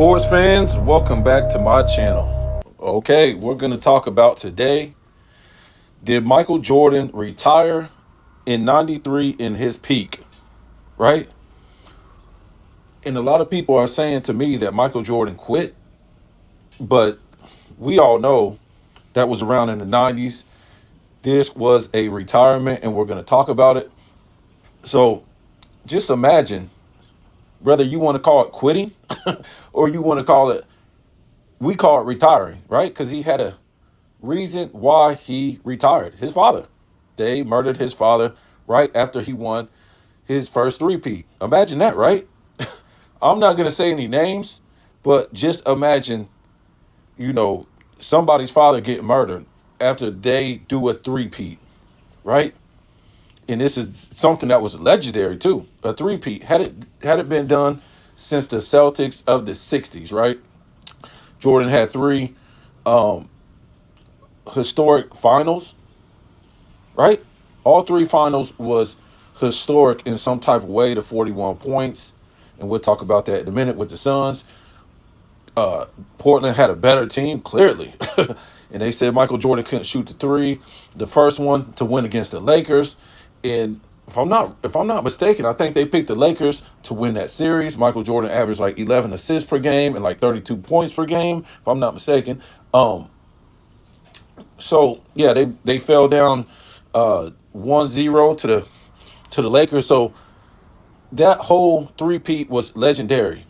Sports fans, welcome back to my channel. Okay, we're going to talk about today. Did Michael Jordan retire in 93 in his peak? Right? And a lot of people are saying to me that Michael Jordan quit, but we all know that was around in the 90s. This was a retirement, and we're going to talk about it. So just imagine whether you want to call it quitting or you want to call it, we call it retiring, right? Because he had a reason why he retired. His father. They murdered his father right after he won his first three-peat. Imagine that, right? I'm not going to say any names, but just imagine, somebody's father get murdered after they do a three-peat, right? And this is something that was legendary too. A three-peat. Had it been done since the Celtics of the 60s, right? Jordan had three historic finals, right? All three finals was historic in some type of way. The 41 points, and we'll talk about that in a minute with the Suns. Portland had a better team, clearly. And they said Michael Jordan couldn't shoot the three. The first one to win against the Lakers. And if I'm not mistaken, I think they picked the Lakers to win that series. Michael Jordan averaged like 11 assists per game and like 32 points per game, if I'm not mistaken. So yeah, they fell down 1-0 to the Lakers. So that whole three-peat was legendary.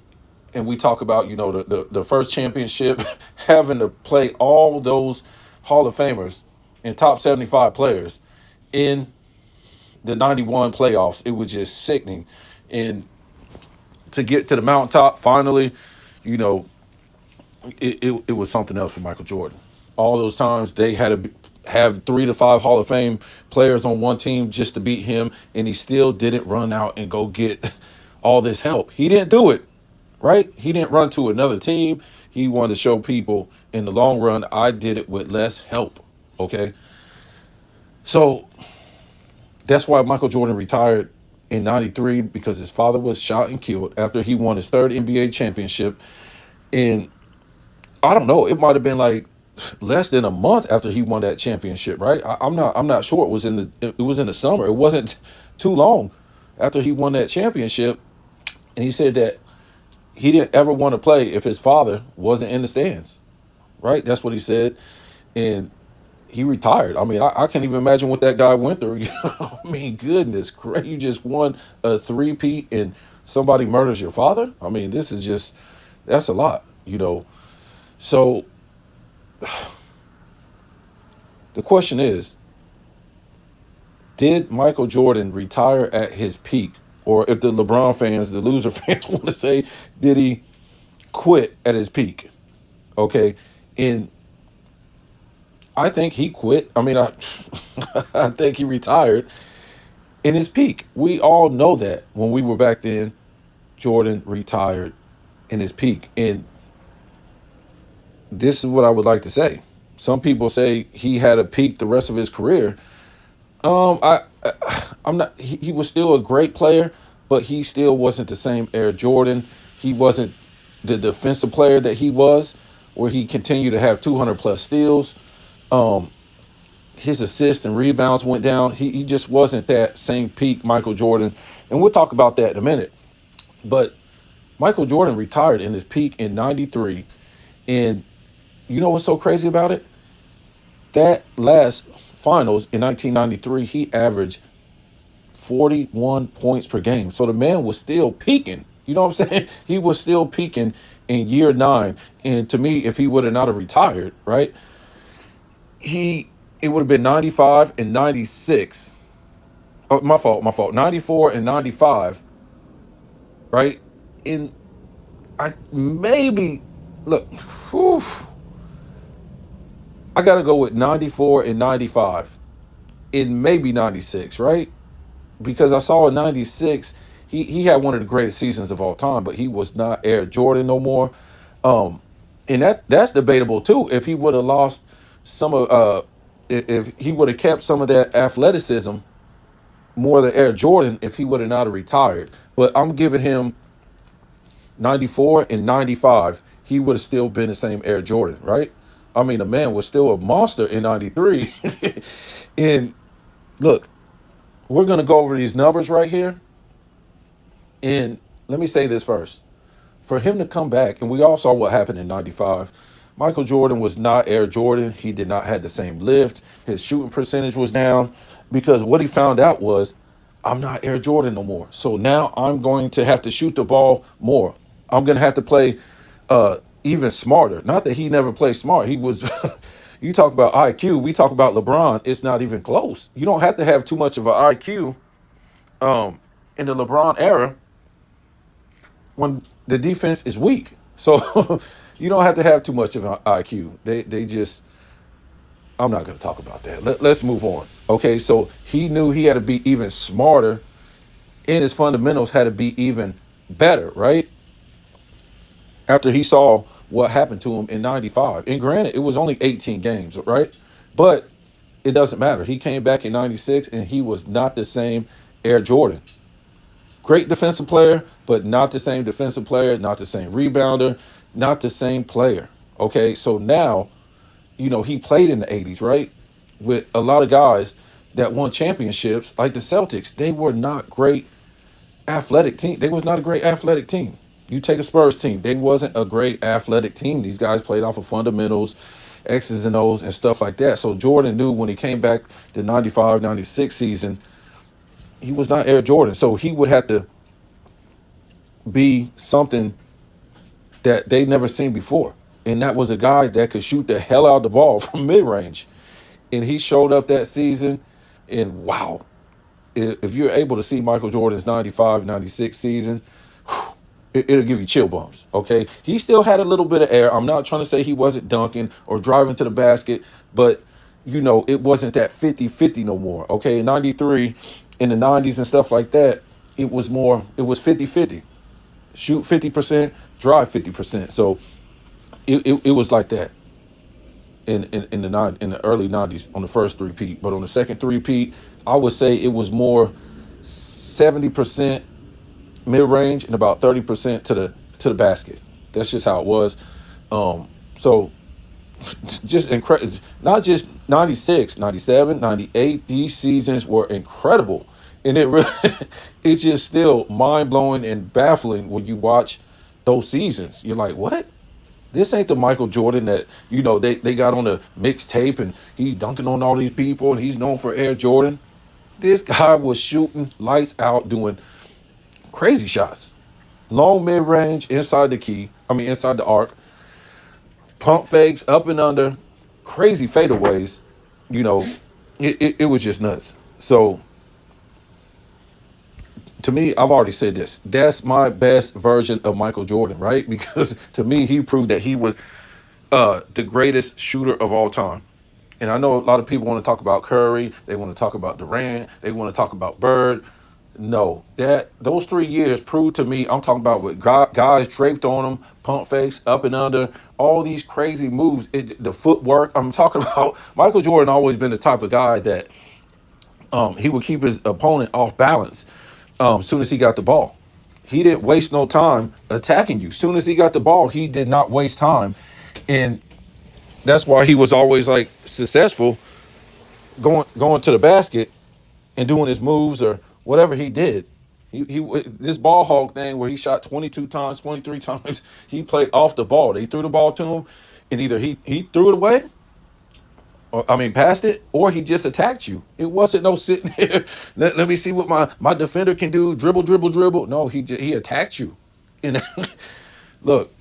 And we talk about, the first championship, having to play all those Hall of Famers and top 75 players in the 91 playoffs. It was just sickening. And to get to the mountaintop finally, you know, it was something else for Michael Jordan. All those times they had to have 3 to 5 Hall of Fame players on one team just to beat him, and he still didn't run out and go get all this help. He didn't do it, right? He didn't run to another team. He wanted to show people in the long run, I did it with less help, okay? So that's why Michael Jordan retired in 93, because his father was shot and killed after he won his third NBA championship. And I don't know, it might have been like less than a month after he won that championship, right? I'm not sure. It was in the summer. It wasn't too long after he won that championship. And he said that he didn't ever want to play if his father wasn't in the stands, right? That's what he said. And he retired. I mean, I can't even imagine what that guy went through. I mean, goodness gracious, you just won a three-peat and somebody murders your father? I mean, that's a lot. So the question is, did Michael Jordan retire at his peak? Or if the LeBron fans, the loser fans want to say, did he quit at his peak? Okay. And I think he quit. I mean, I think he retired in his peak. We all know that when we were back then, Jordan retired in his peak. And this is what I would like to say. Some people say he had a peak the rest of his career. I'm not. He was still a great player, but he still wasn't the same Air Jordan. He wasn't the defensive player that he was, where he continued to have 200 plus steals. His assists and rebounds went down. He just wasn't that same peak Michael Jordan, and we'll talk about that in a minute. But Michael Jordan retired in his peak in '93, and you know what's so crazy about it? That last finals in 1993, he averaged 41 points per game. So the man was still peaking. You know what I'm saying? He was still peaking in year 9. And to me, if he would have not have retired, right, it would have been 95 and 96. Oh, my fault. 94 and 95, right? In I maybe look, whew, I gotta go with 94 and 95. In maybe 96, right? Because I saw in 96, he had one of the greatest seasons of all time, but he was not Air Jordan no more. And that's debatable too. If he would have lost some of if he would have kept some of that athleticism more than Air Jordan, if he would have not have retired. But I'm giving him, 94 and 95, he would have still been the same Air Jordan, right? I mean, the man was still a monster in 93. And look, we're going to go over these numbers right here. And let me say this first. For him to come back, and we all saw what happened in 95, Michael Jordan was not Air Jordan. He did not have the same lift. His shooting percentage was down because what he found out was, I'm not Air Jordan no more. So now I'm going to have to shoot the ball more. I'm going to have to play even smarter. Not that he never played smart. He was, you talk about IQ, we talk about LeBron. It's not even close. You don't have to have too much of an IQ in the LeBron era when the defense is weak. So you don't have to have too much of an IQ. They just, I'm not going to talk about that. Let's move on. Okay, so he knew he had to be even smarter, and his fundamentals had to be even better, right? After he saw what happened to him in 95. And granted, it was only 18 games, right? But it doesn't matter. He came back in 96 and he was not the same Air Jordan. Great defensive player, but not the same defensive player, not the same rebounder, not the same player. Okay, so now, he played in the 80s, right? With a lot of guys that won championships, like the Celtics. They were not great athletic team. They was not a great athletic team. You take a Spurs team, they wasn't a great athletic team. These guys played off of fundamentals, X's and O's and stuff like that. So Jordan knew when he came back the 95, 96 season, he was not Air Jordan. So he would have to be something that they never seen before. And that was a guy that could shoot the hell out of the ball from mid-range. And he showed up that season, and wow. If you're able to see Michael Jordan's 95, 96 season, it'll give you chill bumps, okay? He still had a little bit of air. I'm not trying to say he wasn't dunking or driving to the basket, but, it wasn't that 50-50 no more, okay? In 93, in the 90s and stuff like that, it was 50-50. Shoot 50%, drive 50%. So it was like that in the early 90s on the first three-peat. But on the second three-peat, I would say it was more 70% mid-range and about 30% to the basket. That's just how it was. So just incredible. Not just 96, 97, 98. These seasons were incredible. And it really, it's just still mind-blowing and baffling when you watch those seasons. You're like, what? This ain't the Michael Jordan that, they got on the mixtape and he's dunking on all these people and he's known for Air Jordan. This guy was shooting lights out, doing crazy shots. Long mid-range, inside inside the arc. Pump fakes, up and under, crazy fadeaways. It was just nuts. So, to me, I've already said this. That's my best version of Michael Jordan, right? Because to me, he proved that he was the greatest shooter of all time. And I know a lot of people want to talk about Curry. They want to talk about Durant. They want to talk about Bird. No, those 3 years proved to me, I'm talking about with guys draped on them, pump fakes, up and under, all these crazy moves, the footwork. I'm talking about Michael Jordan always been the type of guy that he would keep his opponent off balance as soon as he got the ball. He didn't waste no time attacking you. As soon as he got the ball, he did not waste time. And that's why he was always like successful going to the basket and doing his moves or whatever he did. He this ball hog thing where he shot 22 times, 23 times, he played off the ball. They threw the ball to him and either he threw it away passed it, or he just attacked you. It wasn't no sitting there. Let me see what my defender can do. Dribble, dribble, dribble. No, he attacked you. And look,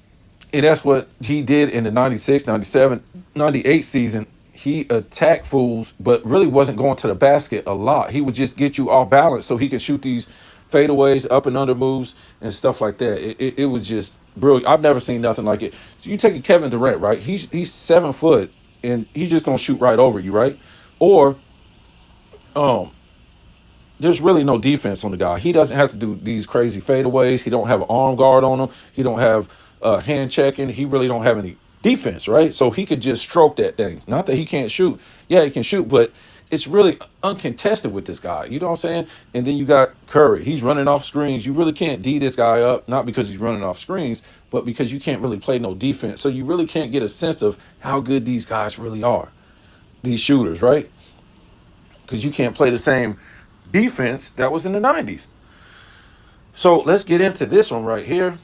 and that's what he did in the 96, 97, 98 season. He attacked fools, but really wasn't going to the basket a lot. He would just get you off balance so he could shoot these fadeaways, up and under moves, and stuff like that. It was just brilliant. I've never seen nothing like it. So you take a Kevin Durant, right? He's 7 foot, and he's just gonna shoot right over you, right? Or there's really no defense on the guy. He doesn't have to do these crazy fadeaways. He don't have an arm guard on him. He don't have hand checking. He really don't have any defense, right? So he could just stroke that thing. Not that he can't shoot. Yeah, he can shoot, but it's really uncontested with this guy. You know what I'm saying? And then you got Curry. He's running off screens. You really can't D this guy up, not because he's running off screens, but because you can't really play no defense. So you really can't get a sense of how good these guys really are, these shooters, right? Because you can't play the same defense that was in the 90s. So let's get into this one right here.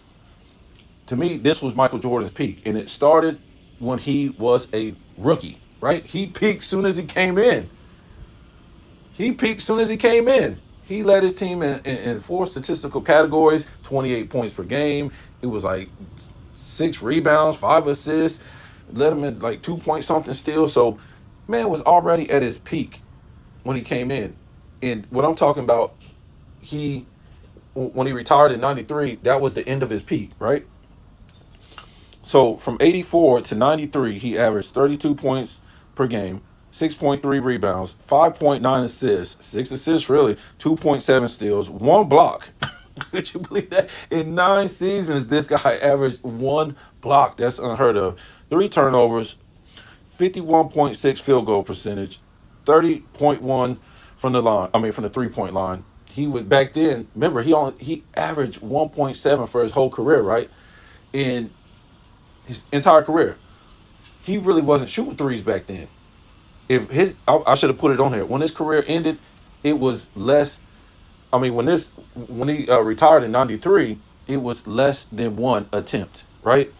To me, this was Michael Jordan's peak, and it started when he was a rookie, right? He peaked soon as he came in. He peaked soon as he came in. He led his team in four statistical categories, 28 points per game. It was like 6 rebounds, 5 assists, led him in like 2 point something steals. So, man was already at his peak when he came in. And what I'm talking about, he when he retired in '93, that was the end of his peak, right? So from '84 to '93, he averaged 32 points per game, 6.3 rebounds, 5.9 assists, 6 assists really, 2.7 steals, 1 block. Could you believe that? In 9 seasons, this guy averaged 1 block. That's unheard of. 3 turnovers, 51.6 field goal percentage, 30.1 from the line. I mean, from the 3 point line. He would back then. Remember, he averaged 1.7 for his whole career, right? In his entire career, he really wasn't shooting threes back then. If his, I should have put it on here. When his career ended, it was less. I mean, when he retired in '93, it was less than one attempt, right?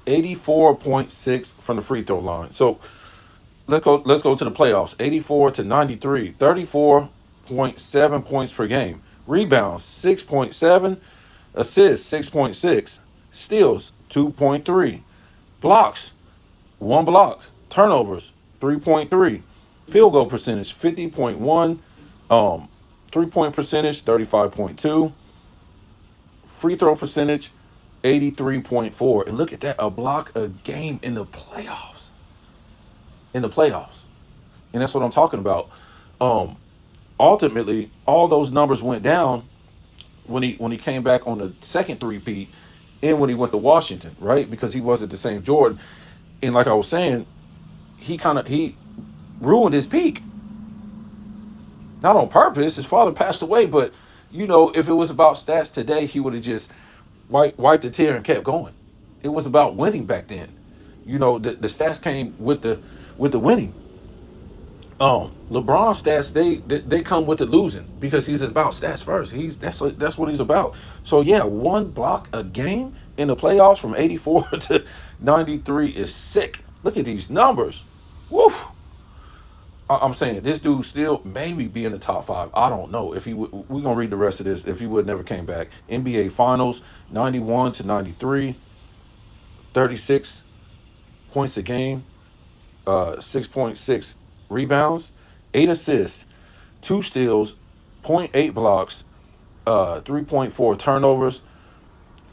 84.6 from the free throw line. So let's go to the playoffs. 84 to 93, 34.7 points per game. Rebounds 6.7, assists 6.6, steals 2.3, blocks 1 block, turnovers 3.3, field goal percentage 50.1, 3 point percentage 35.2, free throw percentage 83.4. And look at that, a block a game in the playoffs. In the playoffs. And that's what I'm talking about. Um, Ultimately, all those numbers went down when he came back on the second three-peat and when he went to Washington, right? Because he wasn't the same Jordan. And like I was saying, he ruined his peak. Not on purpose. His father passed away, but if it was about stats today, he would have just wiped the tear and kept going. It was about winning back then. The stats came with the winning. LeBron stats they come with the losing because he's about stats first. That's what he's about. So yeah, 1 block a game in the playoffs from '84 to '93 is sick. Look at these numbers. Woo! I'm saying this dude still maybe be in the top five. I don't know if he would. We're gonna read the rest of this. If he would never came back. NBA Finals '91 to '93, 36 points a game, 6.6 rebounds, 8 assists, 2 steals, zero point 0.8 blocks, 3.4 turnovers,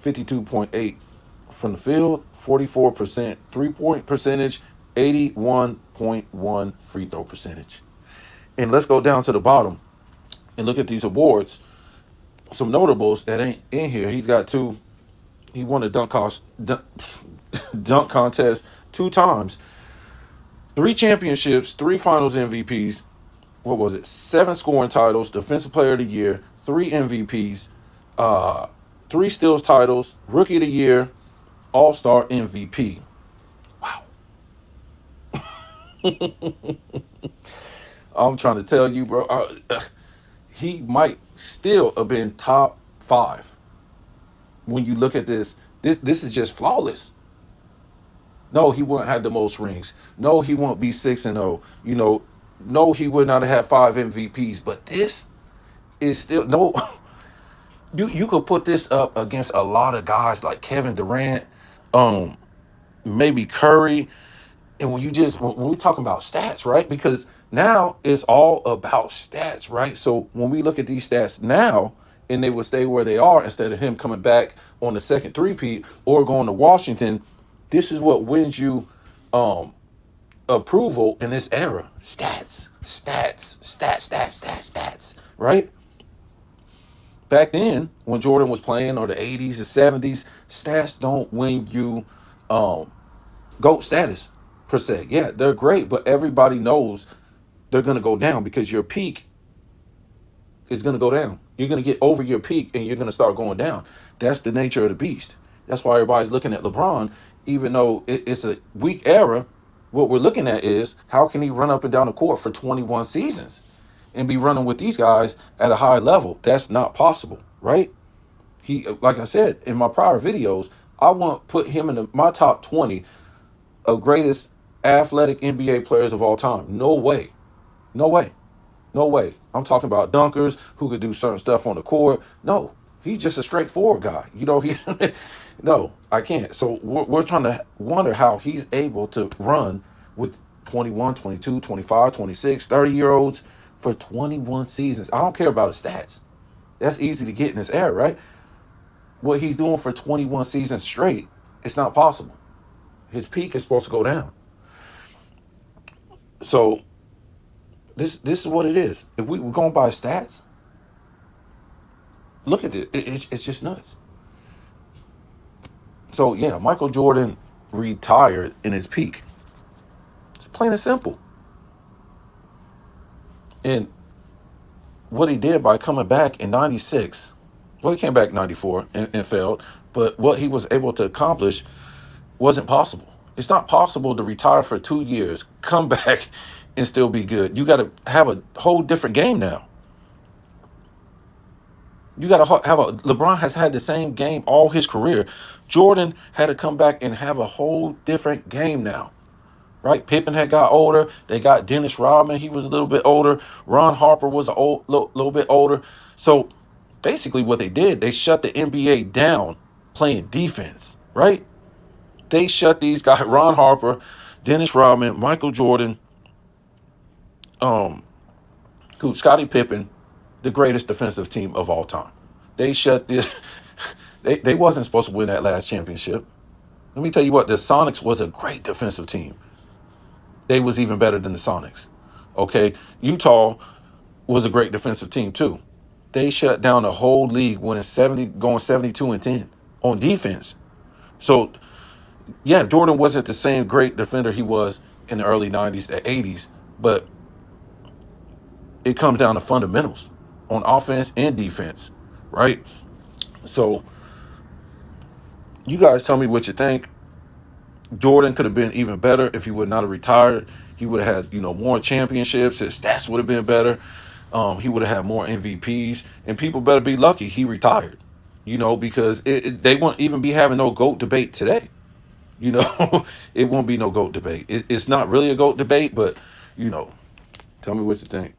52.8 from the field, 44% 3 point percentage, 81.1 free throw percentage. And let's go down to the bottom and look at these awards. Some notables that ain't in here. He's got two. He won a dunk contest 2 times, 3 championships, 3 finals MVPs. What was it? 7 scoring titles, Defensive Player of the Year, 3 MVPs, 3 steals titles, Rookie of the Year, All-Star MVP. Wow. I'm trying to tell you, bro. He might still have been top 5 when you look at this. This is just flawless. No, he wouldn't have the most rings. No, he won't be 6-0. No, he would not have had 5 MVPs. But this is still no. You could put this up against a lot of guys like Kevin Durant, um, maybe Curry, and when we talking about stats, right? Because now it's all about stats, right? So when we look at these stats now, and they would stay where they are instead of him coming back on the second three-peat or going to Washington, this is what wins you um approval in this era. Stats, stats, stats, stats, stats, stats, right? Back then, when Jordan was playing, or the '80s and '70s, stats don't win you GOAT status per se. Yeah, they're great, but everybody knows they're going to go down because your peak is going to go down. You're going to get over your peak and you're going to start going down. That's the nature of the beast. That's why everybody's looking at LeBron, even though it's a weak era. What we're looking at is how can he run up and down the court for 21 seasons and be running with these guys at a high level? That's not possible, right? He, like I said in my prior videos, I want to put him in my top 20 of greatest athletic NBA players of all time. No way. No way. No way. I'm talking about dunkers who could do certain stuff on the court. No, he's just a straightforward guy. He no, I can't. So we're trying to wonder how he's able to run with 21, 22, 25, 26, 30-year-olds for 21 seasons. I don't care about his stats. That's easy to get in this era, right? What he's doing for 21 seasons straight, it's not possible. His peak is supposed to go down. So this is what it is. If we're going by stats, look at it. It's just nuts. So yeah, Michael Jordan retired in his peak. It's plain and simple. And what he did by coming back in 96, well, he came back in 94 and failed, but what he was able to accomplish wasn't possible. It's not possible to retire for 2 years, come back, and still be good. You got to have a whole different game now. You got to have LeBron has had the same game all his career. Jordan had to come back and have a whole different game now, right? Pippen had got older. They got Dennis Rodman. He was a little bit older. Ron Harper was a little bit older. So basically what they did, they shut the NBA down playing defense, right? They shut these guys, Ron Harper, Dennis Rodman, Michael Jordan, Scottie Pippen, the greatest defensive team of all time. They shut this. They wasn't supposed to win that last championship. Let me tell you what, the Sonics was a great defensive team. They was even better than the Sonics. Okay, Utah was a great defensive team too. They shut down the whole league, winning 70, going 72-10 on defense. So yeah, Jordan wasn't the same great defender he was in the early 90s, the 80s, but it comes down to fundamentals on offense and defense, right? So you guys tell me what you think. Jordan could have been even better if he would not have retired. He would have had, more championships. His stats would have been better. He would have had more MVPs. And people better be lucky he retired, because they won't even be having no GOAT debate today. It won't be no GOAT debate. It's not really a GOAT debate, but, tell me what you think.